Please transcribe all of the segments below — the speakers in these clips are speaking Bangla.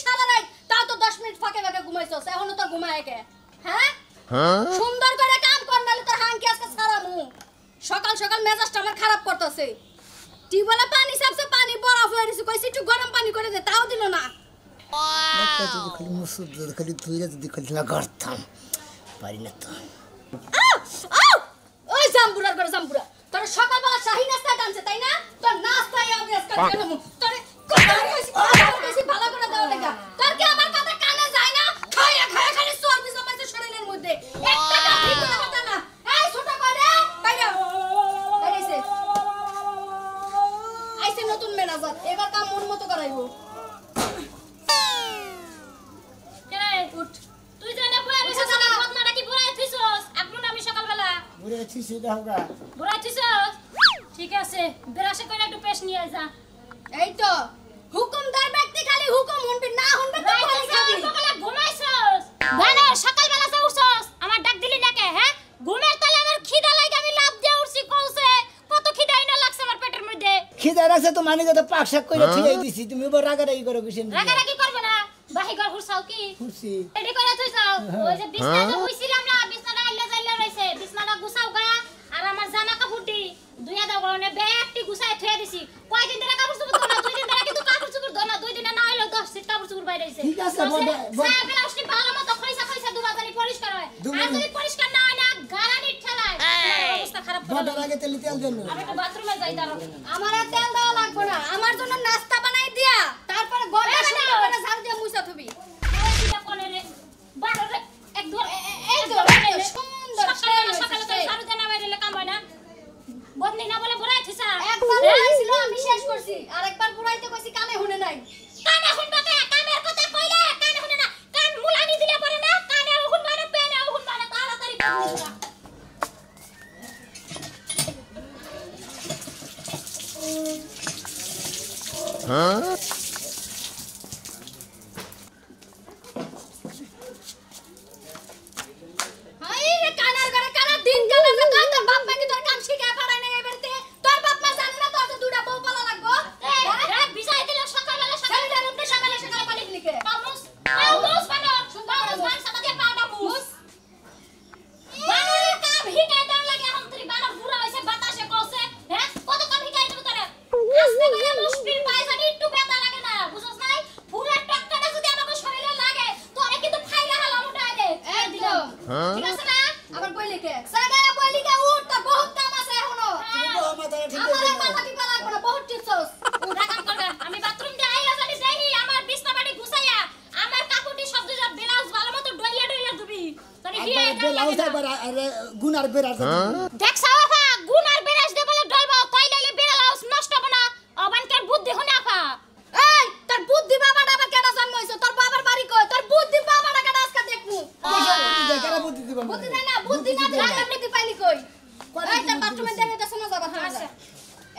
সারা রাত তাও তো 10 মিনিট ফাঁকে ফাঁকে ঘুমাইছস এখনো তো ঘুমায় কে হ্যাঁ সুন্দর করে কাম কর নালে তোর হাঙ্কি আজকে সারামু সকাল সকাল মেজাজটা আমার খারাপ করতেছে টিউবওয়েলে পানি সাবছে পানি বরফ হয়ে গেছে কইছি একটু গরম পানি করে দে তাও দিল না খালি মুসুদ খালি ধুইরা যদি খালি না করতাম পারি না তো ওই জাম্বুরার করে জাম্বুরা তোর সকালবেলা শাহী নাস্তা টানছে তাই না তোর নাস্তায় আমি আজকে খেলাম তোর কইছি ভালো করে দাও লাগা তোর কি আমার কথা কানে যায় না খায়া খায়া খালি চর্বি জমাইছে শরীরের মধ্যে একটা কাজ ঠিক করে কথা না এই ছোট কই রে বাইরে বাইরেছে আইছে নতুন ম্যানেজার এবার কাম মন মতো করাইবো ঠিক আছে বেরাসে কইরা একটু পেশ নিয়ে যা এই তো হুকুমদার ব্যক্তি খালি হুকুম শুনবি না শুনবি তো পানি খাবি সকালে ঘুমাইছস গানা সকালবেলা যা উঠছস আমার ডাক দিলি না কে হ্যাঁ ঘুমের তলে আমার খিদা লাগে আমি লাভ দিয়ে উঠছি কইছে কত খিদাই না লাগছে আমার পেটের মধ্যে খিদা রাখছে তো মানে যত পাক শাক কইরা থিয়াই দিছি তুমি বড় রাগারাগি করো কিসের রাগারাগি করবে না বাহি ঘর হুরছাও কি খুশি রেডি করে তুইছাও ওই যে বিছনাটা হইছিলাম না বিছনাটা আইলে যাইলে রইছে বিছনাটা গুছাও গা আর আমার জামা কাপড়টি দুইয়া দাও গনে ব্যাগটি গুছায় থুয়া দিছি কয়দিন ধরে কাপড় চোপড় ধোনা 2 দিন ধরে কিন্তু কাপড় চোপড় ধোনা 2 দিনে না হইলো 10 সিট কাপড় চোপড় বাইরে আইছে ঠিক আছে সাহেবের আসলে ভালো মতো কইসা কইসা দুবাজানি পরিষ্কার হয় আর যদি পরিষ্কার না হয় না গারানি ঠেলায় অবস্থা খারাপ করে বড় আগে তেল জন্য আমি তো বাথরুমে যাই দাঁড়াও আমার আর তেল দেওয়া লাগবে না আমার জন্য নাস্তা বানাই দিয়া তারপরে গড়া সুন্দর করে ঝাড় দিয়ে মুছা থুবি ওইটা কোনে রে বাড়ো রে এক ধর এই তো সুন্দর সকালে সকালে তো সারু দেনা বাইরে কাম হয় না বদনি না বলে বুড়াই থিসা একবার বুড়াইছিল আমি শেষ করছি আর একবার বুড়াইতে কইছি কানে শুনে নাই কানে শুনবা কে কানের কথা কইলে কানে শুনে না কান মুলানি দিলে পরে না কানে শুনবা না পেনে শুনবা না তাড়াতাড়ি বুঝবা হ্যাঁ হাই রে কানার ঘরে কানা দিন গেল যে কই তোর বাপ মা কি তোর কাম শিখায় পারে না এবারতে তোর বাপ মা জানে না তোর তো দুইটা বউ পালা লাগবো এই বিছাই দিলে সকালবেলা সকালে উঠে সকালে সকালে পানি লিখে পামুস পামুস বানো সুন্দর মান সাথে দিয়ে পাউডার মুস বানরের কাম হিকাই দাও লাগে এখন তুই বানর বুড়া হইছে বাতাসে কইছে হ্যাঁ কত কাম হিকাই দেব তোরে আস্তে করে মুশকিল পায় জানি একটু ব্যথা লাগে না বুঝছস নাই ফুলের টক্কাটা যদি আমাকে শরীরে লাগে তোরে কিন্তু ফাইরা হালাম উঠাই দে একদম ঠিক আছে না আবার বই লিখে সাগায়া বই লিখে উঠ তোর বহুত কাম আছে এখনো আমার মাথা টিপা লাগবে না বহুত টিপছস উঠা কাম করবে আমি বাথরুম দিয়ে আইয়া জানি দেহি আমার বিছনা বাড়ি গুছাইয়া আমার কাকুটি সব দুইটা ব্লাউজ ভালো মতো ডইয়া ডইয়া দিবি তোরে কি ব্লাউজ আবার আরে গুনার বেরার দেখছ আফা গুনার বেরাস দে বলে ডলবা তাই লাইলে ব্লাউজ নষ্ট হবে না অবানকার বুদ্ধি হনে আফা এই তোর বুদ্ধি বাবাটা আবার কেডা জন্ম হইছে তোর বাবার বাড়ি কই তোর বুদ্ধি বাবাটা কেডা আজকে দেখমু জায়গা বুদ্ধি দিবা বুদ্ধি নাই না বুদ্ধি না দিলে আপনি দি পাইলি কই এই তোর বাথরুমে দেবে তো শোনা যাবা আচ্ছা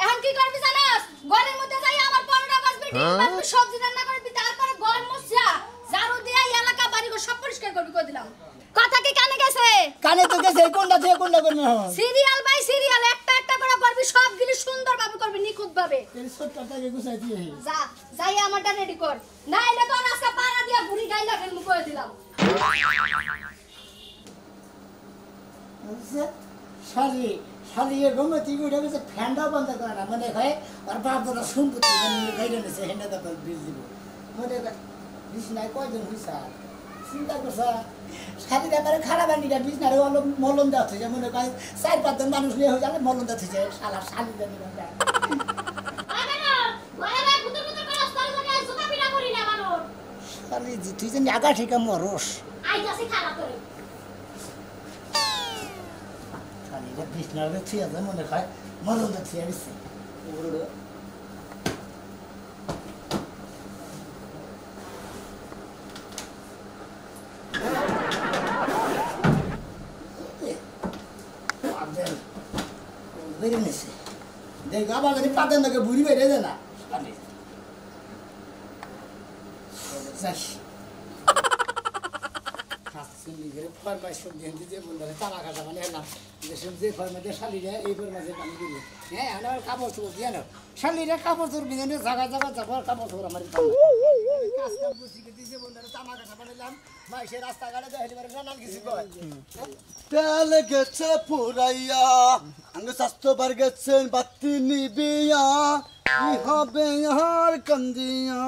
এখন কি করবি জানাস ঘরের মধ্যে যাই আমার পরোটা বাজবে ডিম বাজবে সবজি রান্না করবি তারপরে ঘর মুছয়া ঝাড়ু দিয়া এলাকা বাড়ি ঘর সব পরিষ্কার করবি কই দিলাম কথা কি কানে গেছে কানে তো গেছে কোনটা থেকে কোনটা করবে সিরিয়াল বাই সিরিয়াল একটা একটা করে করবি সবগুলি সুন্দরভাবে করবি নিখুঁতভাবে এই ছোটটাকে গুছাই দিয়ে যা যাই আমারটা রেডি কর না এলে তো আজকে পাড়া দিয়া বুড়ি গাইলা ফেলমু কই দিলাম শালি শালি এর গমে টিভি উঠে গেছে ফ্যানটাও বন্ধ করে না মনে হয় আর বাপ দাদা শুনবো গাইলে নিছে হেন্ডা দাদা বিল দিব মনে বিছনায় কয়জন হইছা চিন্তা করছা শালি ব্যাপারে খারাপ আনিটা বিছনারে অলপ মলম দেওয়া হয়েছে মনে হয় 4-5 জন মানুষ নিয়ে হয়ে যাবে মলম দেওয়া হয়েছে শালা শালি জানি না শালি জি তুই জানি আগা ঠিকা মরস আইতাছি খারাপ করে শালিটা বিছনারে থিয়া যায় মনে হয় মলম দেওয়া থিয়া দিছে বেরিয়ে নিছে দেখ আবার যদি পাতেন নাকি বুড়ি বেরিয়ে যায় না তারা কাটা মানে যে ফরমাতে শালিরা এই ফরমাতে কাম করি হ্যাঁ আমার কাপড় চোপড় দিয়ে না শালিরা কাপড় চোপড় বিনে জায়গা জায়গা যাবো কাপড় চোপড় আমার কাজ কাম করছি দিছে বন্ধুরা তামা কাটা বানাইলাম মাইসে রাস্তাঘাটে দেখে পারে নানান কিছু কয় তেল গেছে পুরাইয়া আঙ্গ স্বাস্থ্য বার গেছেন বাতি নিবিয়া কি হবে আর কান্দিয়া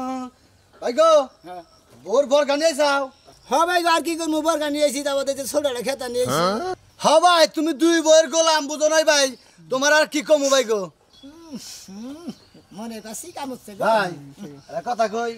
ভাই গো হ্যাঁ ভোর ভোর গান যাও হ্যাঁ ভাই আর কি করবো বরগা নিয়েছি তারপর ছোটটা খেতা নিয়েছি হ্যাঁ ভাই তুমি দুই বইয়ের গোলাম বুঝো নাই ভাই তোমার আর কি কমু ভাই গো মনে কাছে কাম হচ্ছে ভাই একটা কথা কই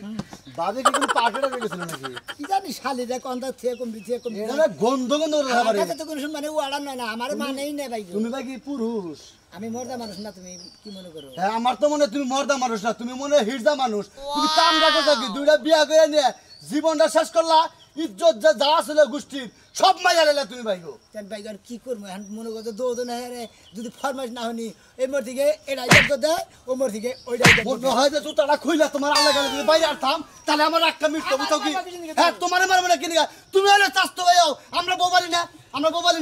বাবে কি কোনো পার্টিটা করে গেছিল নাকি কি জানি শালিরা কোনটা থেকে কমবি থেকে কমবি এটা গন্ধ গন্ধ করে খাবার আমার কাছে তো কোনো মানে ওয়াড়া নয় না আমার মানেই না ভাই তুমি ভাই কি পুরুষ আমি মর্দা মানুষ না তুমি কি মনে করো হ্যাঁ আমার তো মনে হয় তুমি মর্দা মানুষ না তুমি মনে হয় হিজড়া মানুষ তুমি কামটা করছো কি দুইটা বিয়া করে নিয়ে জীবনটা শেষ করলা ইজ্জত যা ছিল গোষ্ঠীর সব মাইয়া লেলা তুমি ভাই গো কেন ভাই আর কি করবো এখন মনে করছো দৌড় না রে যদি ফরমাইশ না হনি এই মোর থেকে এটাই দেখতে দেয় ও মোর থেকে ওইটাই মনে হয় যে জুতাটা খুইলা তোমার আল্লাহ গেলে যদি বাইরে আরতাম তাহলে আমার একটা মিট তো বুঝো কি হ্যাঁ তোমার মারবে না কিনে তুমি হলে চাস্তো ভাইও আমরা বউ বাড়ি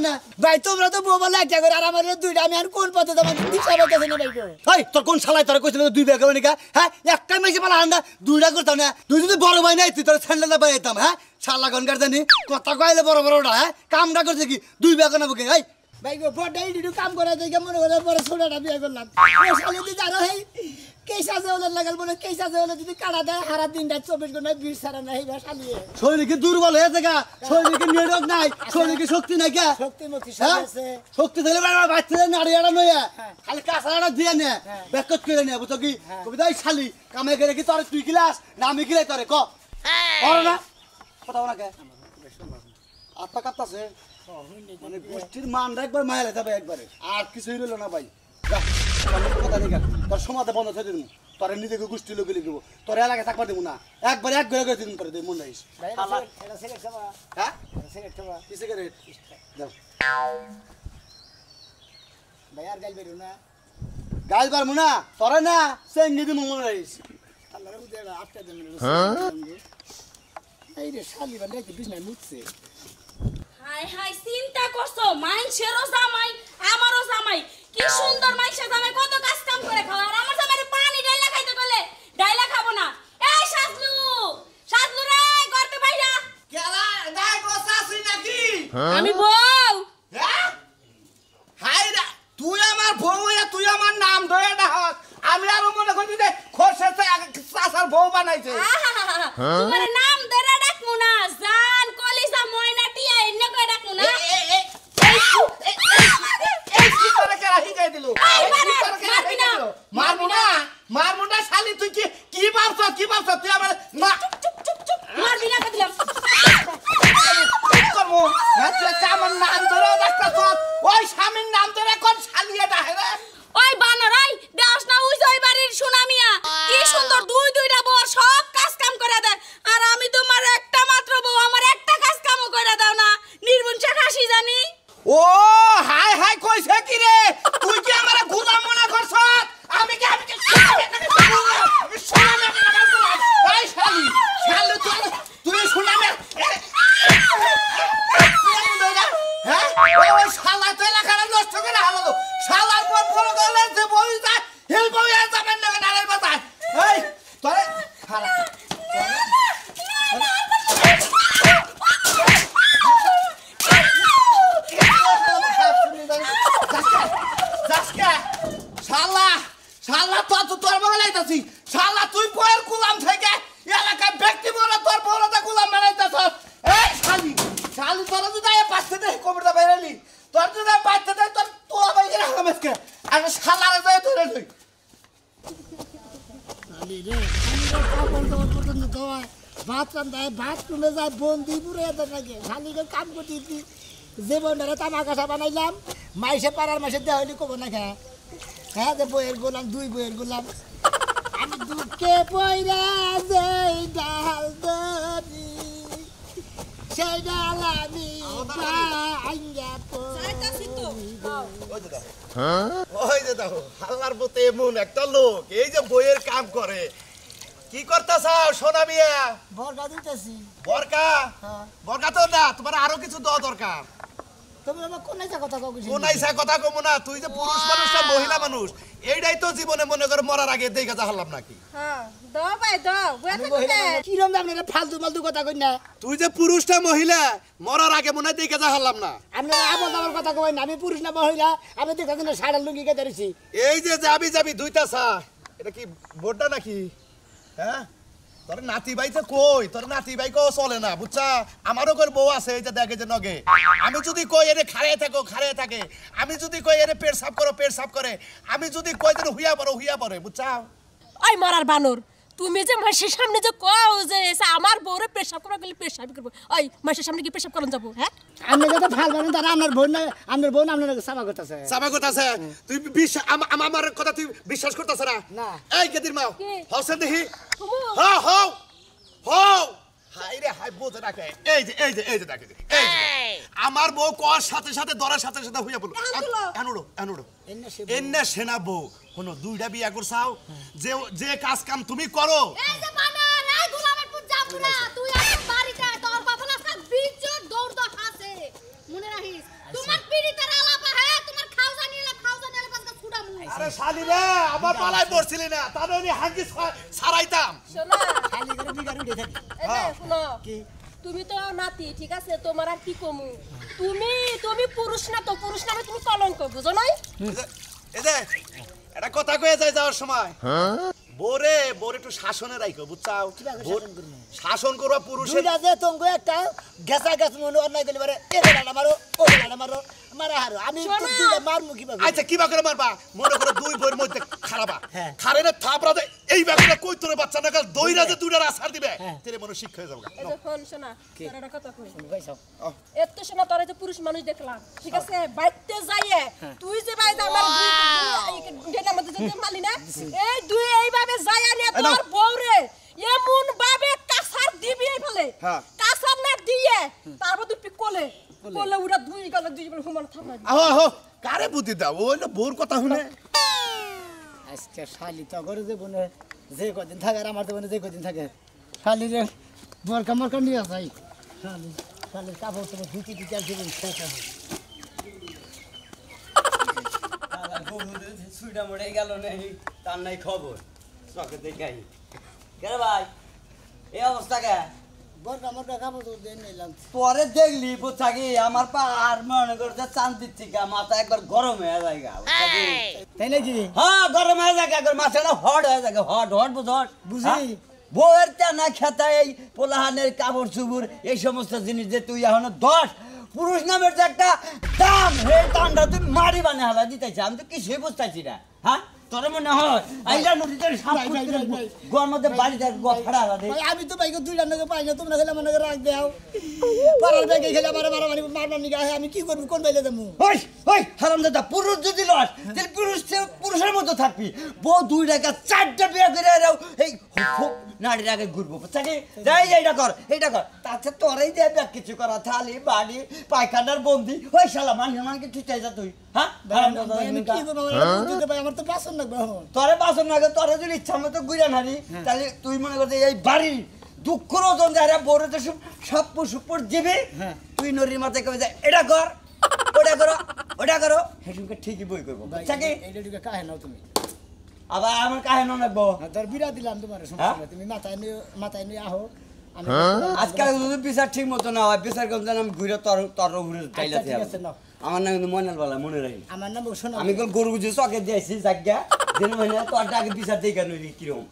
না ভাই তোমরা তো বউ বলে একটা করে আর আমার দুইটা আমি আর কোন পথে তোমার দিশা পাইতেছে না ভাই গো এই তোর কোন শালাই তোর কইছিল দুই বিয়া করবে নাকি হ্যাঁ একটা মেসে পালা আন্ডা দুইটা করতাম না তুই যদি বড় ভাই নাই তুই তোর স্যান্ডেলটা বাইতাম হ্যাঁ শালা গনকার জানি কথা কইলে বড় বড়টা হ্যাঁ কামটা করছে কি দুই বিয়া করে বুকে এই ভাই গো বড়াই ডিডু কাম করে দেখে মনে করে পরে ছোটটা বিয়ে করলাম ও শালি দি জানো হেই কেসা যে ওলে লাগাল বলে কেসা যে ওলে যদি কাটা দেয় হারা দিনটা 24 ঘন্টা বিষ ছাড়া নাই বা শালিয়ে শরীর কি দুর্বল হয়ে গেছে শরীর কি নিরোগ নাই শরীর কি শক্তি নাই কে শক্তি মুক্তি হ্যাঁ আছে শক্তি দিলে বাচ্চাদের নাড়ি আড়া নয়া খালি কাঁচাড়া দিয়ে নে ব্যাকত করে নে বুঝছো কি কবিতা শালি কামে করে কি তোর তুই গিলাস না আমি গিলাই তোরে ক আর না কথা বলা কে আত্মা কাঁপতাছে মানে গোষ্ঠীর মানটা একবার মায়ালে যাবে একবারে আর কিছুই রইল না ভাই যা কথা নেই তোর সমাধে বন্ধ থেকে দিন তোর নিজেকে গোষ্ঠী লোকে লিখবো তোর এলাকায় থাকবার দেবো না একবার এক ঘরে করে দিন করে দেব মন রাখিস ভাই এটা সিগারেট খাবা হ্যাঁ সিগারেট খাবা কি সিগারেট দাও ভাই আর গাল বেরো না গাছ বার মুনা তোরা না সেঙ্গি দিন মন রাখিস আল্লাহর বুঝে আটটা দেন এই রে শালি বান্দা কি বিছনায় মুতছে হাই হাই চিন্তা করছো মাইনছেরও জামাই আমারও জামাই কি সুন্দর মাইনছের জামাই কত কাজ কাম করে খাওয়া আর আমার জামাইরে পানি ডাইলা খাইতে বলে ডাইলা খাবো না এই সাজলু রে করতে বাইরা কেলা দাই বসাছি নাকি আমি বউ হ্যাঁ হাই রা তুই আমার বউ হইয়া তুই আমার নাম ধরে ডাক আমি আর মনে করি যে খোরশের চাচার বউ বানাইছে তোমার নাম ধরে ডাকমু না জান কলিজা ময়না টিয়া এনে কই ডাকমু না এই কি করে কেরা হিগাই দিল এই মারবি না মারবো না শালি তুই কি ভাবছ তুই আমার না মারবি না কদিলাম করবো হ্যাঁ তুই আমার নাম ধরে ডাকতাছ ওই স্বামীর নাম ধরে কোন শালিয়ে ডাকে রে ওই বানর ওই দেওস না ওই জয় বাড়ির সোনামিয়া কি সুন্দর দুইটা বউ সব কাজ কাম করে দেয় আর আমি তোমার একটা মাত্র বউ আমার একটা কাজ কামও করে দাও না নির্বংশ খাসি জানি ও হাই কইছে কি রে তুই কি আমারে গোলাম মনে করছ আমি শোনামে এই শালি তুই শোনামে হ্যাঁ ওই শালা তো এলাকাটা নষ্ট করে হারালো শালার পর বড় গেলে যে বই যায় হিল বই আর যাবেন না নারের বাতায় এই তোরে হারা শালা তোর বানাইতাছি শালা তুই বইয়ের গোলাম থেকে এলাকার ব্যক্তি বলে তোর বড়টা গোলাম বানাইতাছ এই শালি তোর যদি পাঁচতে দেয় কবিতা বাইরালি তোর যদি পাঁচতে দেয় তোর তোলা বাইরে হামেসকে আর শালারে যায় ধরে লই শালি রে কাপড় দাও পর্যন্ত দাও ভাত রান্দায় ভাত তুলে যায় বন্দি পুরে এদের নাকি শালিকে কাম করতে যে বন্ধারে তামা কাঁচা বানাইলাম মাইসে পাড়ার মাসে দেওয়া হইলে কব না খা হ্যাঁ যে বইয়ের গোলাম দুই বইয়ের গোলাম আমি দুঃখে পয়রা যেই ডাল ধরি সেই ডাল আমি ভাঙ্গা ওই যে দেখো হাল্লার মতো এমন একটা লোক এই যে বইয়ের কাম করে কি করতেছ সোনা মিয়া বরগা দিতেছি বরকা হ্যাঁ বরকা তো না তোমার আরো কিছু দেওয়া দরকার তুমি আমার কোন একটা কথা কও কোন আইসা কথা কমু না, তুই যে পুরুষ মানুষ না মহিলা মানুষ, এইটাই তো জীবনে মনে করে মরার আগে দেখে যা হারলাম নাকি। হ্যাঁ দাও ভাই দাও কি রকম আপনারা ফালতু ফালতু কথা কই না তুই যে পুরুষটা মহিলা মরার আগে মনে হয় দেখে যা হারলাম না। আপনারা আমার কথা কই না, আমি পুরুষ না মহিলা, আমি দেখা দিন সাড়া লুঙ্গি কে ধরেছি। এই যে যাবি যাবি দুইটা চা, এটা কি বোর্ডটা নাকি? হ্যাঁ তোর নাতি ভাইতে কই, তোর নাতি ভাই কেউ চলে না বুঝছা। আমারও করে বউ আছে, এই যে দেখে যে নগে। আমি যদি কই এরে খাড়িয়ে থাকো খাড়িয়ে থাকে, আমি যদি কই এরে পেট সাফ করো পেট সাফ করে, আমি যদি কই যেন হুইয়া পড়ে বুঝছা। ওই মারার বানর, তুমি যে মাসের সামনে যে কও যে আমার বউরে পেশাব করা গেলে পেশাব করব, ওই মাসের সামনে কি পেশাব করন যাব? হ্যাঁ আপনি যত ফাল বানেন তারা আপনার বোন না, আপনার বোন আপনার সাবা করতেছে। সাবা কথা আছে, তুই আমার কথা তুই বিশ্বাস করতেছ না? না। এই কেদির মা কি? হসেন দেখি কমু। হ্যাঁ হও হও হাই রে হাই বোঝে রাখে। এই যে দেখে এই যে আমার বউ কোয়ার সাথে সাথে দরার সাথে সাথে হইয়া বলো এনুড়ো এন্না সেনা বউ কোনো দুইটা বিয়া করছাও, যে কাজ কাম তুমি করো। এই যে বানর, এই গোলামের পুত জামুরা, তুই আমার বাড়িতে তোর বাবা না সব বিজর দৌড় দৌড় আছে। মনে রাখিস, তোমার পিড়িতের আলাপা হ্যাঁ, তোমার খাওজানি পাঁচটা ছুড়ামু। আরে শালি রে, আমার পালায় পড়ছিলি না, তাহলে আমি হাঙ্গি ছাড়াইতাম। শোনা খালি করে বিগার উঠে থাকি। এই যে শুনো, তুমি তো নাতি, ঠিক আছে, তোমার আর কি কমু। তুমি পুরুষ না, তো পুরুষ নামে তুমি কলঙ্ক, বুঝো নাই? এই যে এটা কথা কয়ে যায় যাওয়ার সময়, বোরে একটু শাসনে রাখো বুঝছাও। শাসন করবা পুরুষের দুইটা যে তোমাকে একটা গেছা গাছ মনে অন্যায় করলে পারে, এ লালা মারো ও লালা মারো মারা হারো, আমি দুইটা মারমু কিভাবে? আচ্ছা কিবা করে মারবা? মনে করো দুই বইয়ের মধ্যে খারাপা হ্যাঁ। খারেনে থাপড়া দে, এই ব্যাপারটা কই তোর বাচ্চা না দইরা যে দুইটার আছাড় দিবে, তেরে মনে শিক্ষা হয়ে যাবে। এই যে ফোন শোনা, তোর একটা কথা কই। কইছো এত শোনা, তোর যে পুরুষ মানুষ দেখলাম, ঠিক আছে, বাইতে যাইয়ে তুই যে বাইতে আমার ডেনা মধ্যে যে মালি না, এই দুই এইভাবে যাইয়া নিয়ে তোর বউরে এমন ভাবে কাছার দিবি এই ফলে, কাছার না দিয়ে তারপর তুই কোলে উড়া দুই গলে দুই বলে হুমান থামাই। আহো কারে বুদ্ধি দাও, ওই না বোর কথা শুনে। আজকে শালি তো করে যে বনে যে কদিন থাকে আর আমার তো বনে যে কদিন থাকে, শালি রে বরকা মরকা নিয়ে যাই। শালির কাপড় তো ধুতি দিতে জীবন শেষ হবে। সুইটা মরে গেল নাই, তার নাই খবর, চকে দেখাই কেন ভাই এই অবস্থা কে? বরকা মরকা কাপড় তো দিয়ে নিলাম। পরে দেখলি বুঝছা কি আমার পা আর মনে করছে চান দিচ্ছি মাথা একবার গরম হয়ে যায় গা, বুঝছা কি? তাই নাকি? হ্যাঁ গরম হয়ে যায়, একবার মাথাটা হট হয়ে যায়, হট বুঝ বুঝি। বউয়ের টানা খেতা এই পোলাহানের কাপড় চুপুর এই সমস্ত জিনিস যে তুই এখনো 10 পুরুষ নামের যে একটা দাম, হে দামটা তুই মারি বানে হালা দিতেছি, আমি তো কিছুই বুঝতেছি না। হ্যাঁ তোর মনে হয় আইলা নদীতে গোয়ার মধ্যে বাড়িতে গোয়া ফাড়া হালা দে। আমি তো বাইকে দুই রান্নাকে পাই না, তোমরা খেলে মনে রাখ দেও পাড়ার ব্যাগে খেলে আমার মারামারি মারবার নিগা, আমি কি করবো, কোন বাইলে যাবো? ওই হারামজাদা, পুরুষ যদি লস তাহলে পুরুষের মতো থাকবি। বউ 2 টাকা 4টা বিয়ে করে এই নারীর আগে ঘুরবো, বুঝছা কি? এইটা কর তাতে তোরাই দেবে কিছু করা, থালি বাড়ি পায়খানার বন্দি, ওই শালা মানকে ঠিক চাইছা তুই। হ্যাঁ আমি কি করবো, আমার তো বাসন লাগবে। তোরে বাসন লাগে, তোরে যদি ইচ্ছা মতো ঘুরে নারি, তাহলে তুই মনে করতে এই বাড়ির দুঃখর ওজন যারা বড় তো সব দিবি, তুই নদীর মাথায় কমে যায় এটা কর ওটা করো হেসুমকে ঠিকই বই করবো, বুঝছা কি? এইটা কাহে নাও তুমি, আবার আমার কাহে নাকবো, তোর বিরা দিলাম তোমার, তুমি মাথায় নিয়ে আহো। আজকাল যদি বিচার ঠিক মতো না হয়, বিচার করতে আমি ঘুরে তোর ঘুরে চাইলাতে আমার নাম কিন্তু ময়নাল বালা, মনে রাখি। আমার নাম শোনো, আমি গরু গুজু চকে দিয়েছি জায়গা যেন মানে তোর আগে বিচার দিয়ে কেন কিরকম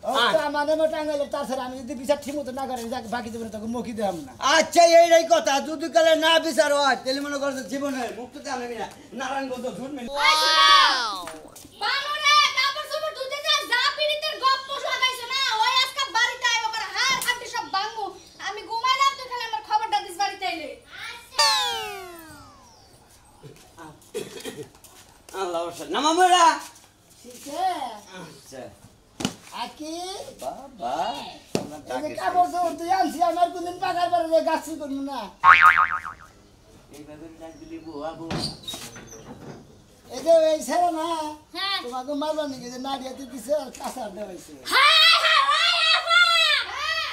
আমার নামে টাঙ্গাইলে, তাছাড়া আমি যদি বিচার ঠিক মতো না করে বাকি জীবনে তখন মুখি দেব না। আচ্ছা এইটাই কথা, যদি কালে না বিচার হয় তাহলে মনে করছে জীবনের মুক্ততে আনবি না, নারায়ণগঞ্জ ঝুটমি বানরে কাপড় চোপড় ধুতে যা পিড়িতের গপ্প লাগাইছো না, ওই আজকে বাড়িতে আইবো করে হাড় হাড়ি সব ভাঙবো। আমি ঘুমাইলাম, তুই খালি আমার খবরটা দিস বাড়িতে আইলে। আল্লাহ নামামেরা ঠিক আছে আচ্ছা আকি বাবা এই কাপড় তো তুই আনছি, আমার কোনদিন পাকার পরে গাছি করবো না। এইভাবে ডাক দিলি বুয়া বউ এই যে এই ছেড়ে না, হ্যাঁ তোমাকে মারবার নাকি যে নাড়িয়াতে দিছে আর কাঁচা দেওয়াইছে। হায় হায় ওই আপা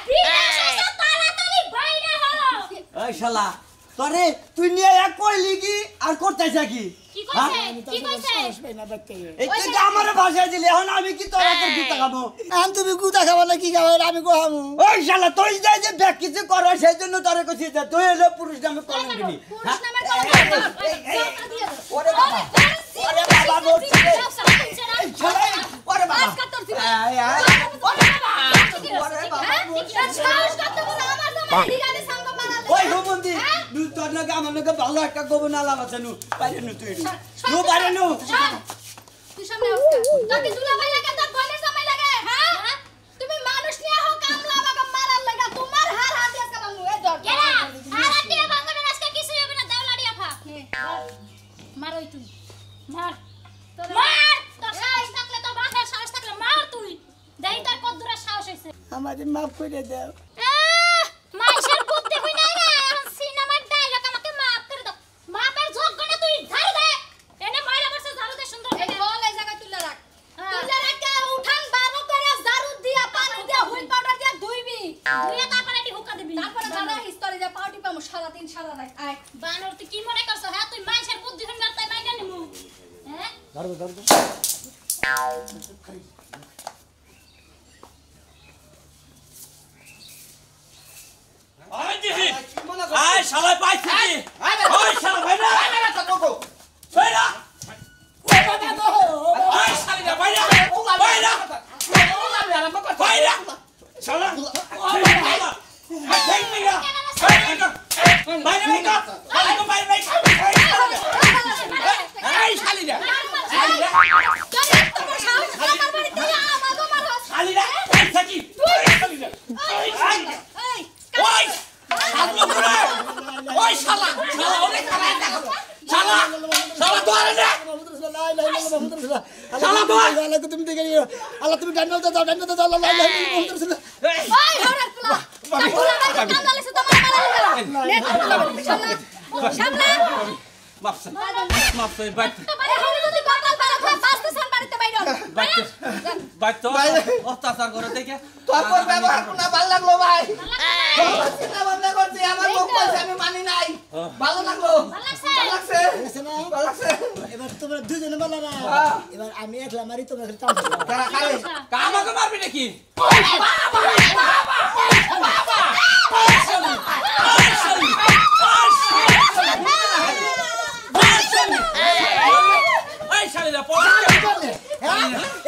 বিনা শেষে তাড়াতাড়ি বাইরে হও। ওই শালা তোরে তুই নিয়ে এক কইলি কি আর করতেছ কি কি কইছে কি কইছে এই তুই আমারে ভাষা দিলি এখন আমি কি তোর হাতে গুতা খাবো আমি তুমি গুতা খাবো না কি খাবো আমি গোহামু ওই শালা তুই যাই যে ব্যাক কিছু কর সেই জন্য তোরে কইছি যে তুই হলো পুরুষ নামে কলম দিবি পুরুষ নামের কলম ওরে বাবা ওরে বাবা বলছি রে এই শালা ওরে বাবা আজকে তোর দিবে আয় আয় ওরে বাবা সাহস করতে বলে আমার জামাই দিগানে সঙ্গ মারালে ওই হোমন্দি তুই তোর নাকি আমার নাকি ভালো একটা গোবর নালা আছে নু বাইরে নু তুই নু বাইরে নু তুই সামনে আসকা তোর কি দুলাভাই লাগে তোর বোনের জামাই লাগে হ্যাঁ তুমি মানুষ নিয়ে হও কামলা আমাকে মারার লাগা তোমার হার হাত দিয়ে আজকে ভাঙু এই ধর কেরা আর আটিয়া ভাঙবে না আজকে কিছু হবে না দাও লাড়িয়া ফা মারই তুই মার মার তোর সাহস থাকলে তোর বাপের সাহস থাকলে মার তুই দেই তোর কদ্দুরা সাহস হইছে আমাদের মাফ করে দাও মাইশের বুদ্ধি হই না রে এখন সিনেমার ডায়লগ আমাকে মাফ করে দাও মাপের যোগ্য না তুই ঝাড়ু দে এনে মাইরা বসে ঝাড়ু দে সুন্দর এই বল এই জায়গা তুলে রাখ তুলে রাখ উঠান বারো করে ঝাড়ু দিয়া পানি দিয়া হুইল পাউডার দিয়া ধুইবি তুই তারপরে এটি হুকা দিবি তারপরে জানা হিস্টোরি দিয়া পাউটি পামু সারা দিন সারা রাত আয় বানর তুই কি মনে করছ হ্যাঁ তুই মাইশের বুদ্ধি হই না তাই মাইনা নিমু হ্যাঁ ধরবো আয় দিদি আয় শালা পাইছি ওই শালা ভাইরা ভাইরা আয় শালা ভাইরা ভাইরা ভাইরা শালা ভাইরা আই মিরা ভাইরা ভাইরা শালা তো ভাইরা আই শালিরা শালিরা থাকি শালিরা এই ওই সামনে করে ওই শালা শালা অনেক খারাপ দেখো শালা শালা তো আরে না শালা তো আল্লাহ তুমি দেখে নিও আল্লাহ তুমি ডান দাও ডান দাও আল্লাহ আল্লাহ মুহাম্মদ রাসূলুল্লাহ ওই হরার পোলা কাকুলা কাম দালেছে তোমার মারা নে সামনে মাফ করে বাইট এখন যদি বাতাল বাড়া হয় পাঁচটা সান বাড়িতে বাইরো বাইট তো অত্যাচার করে দেখে তোর পর ব্যবহার কোনা ভালো লাগলো ভাই চিন্তা ভাবনা করছি আমার মুখ বলছে আমি মানি নাই ভালো লাগলো ভালো লাগছে ভালো লাগছে এবার তোমরা দুজনে বলা না এবার আমি একলা মারি তোমরা খালি টান কারা কারে আমাকে মারবি নাকি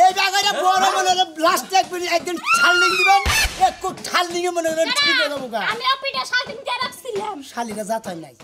এই জায়গাটা বড় মনে হলো লাস্ট একদিন ছাড়লিং দিবেন একটু ছাড়লিং মনে হলো ঠিক হয়ে যাবো আমি অপিটা শালটিং দিয়ে রাখছিলাম শালিরা যাতাই নাই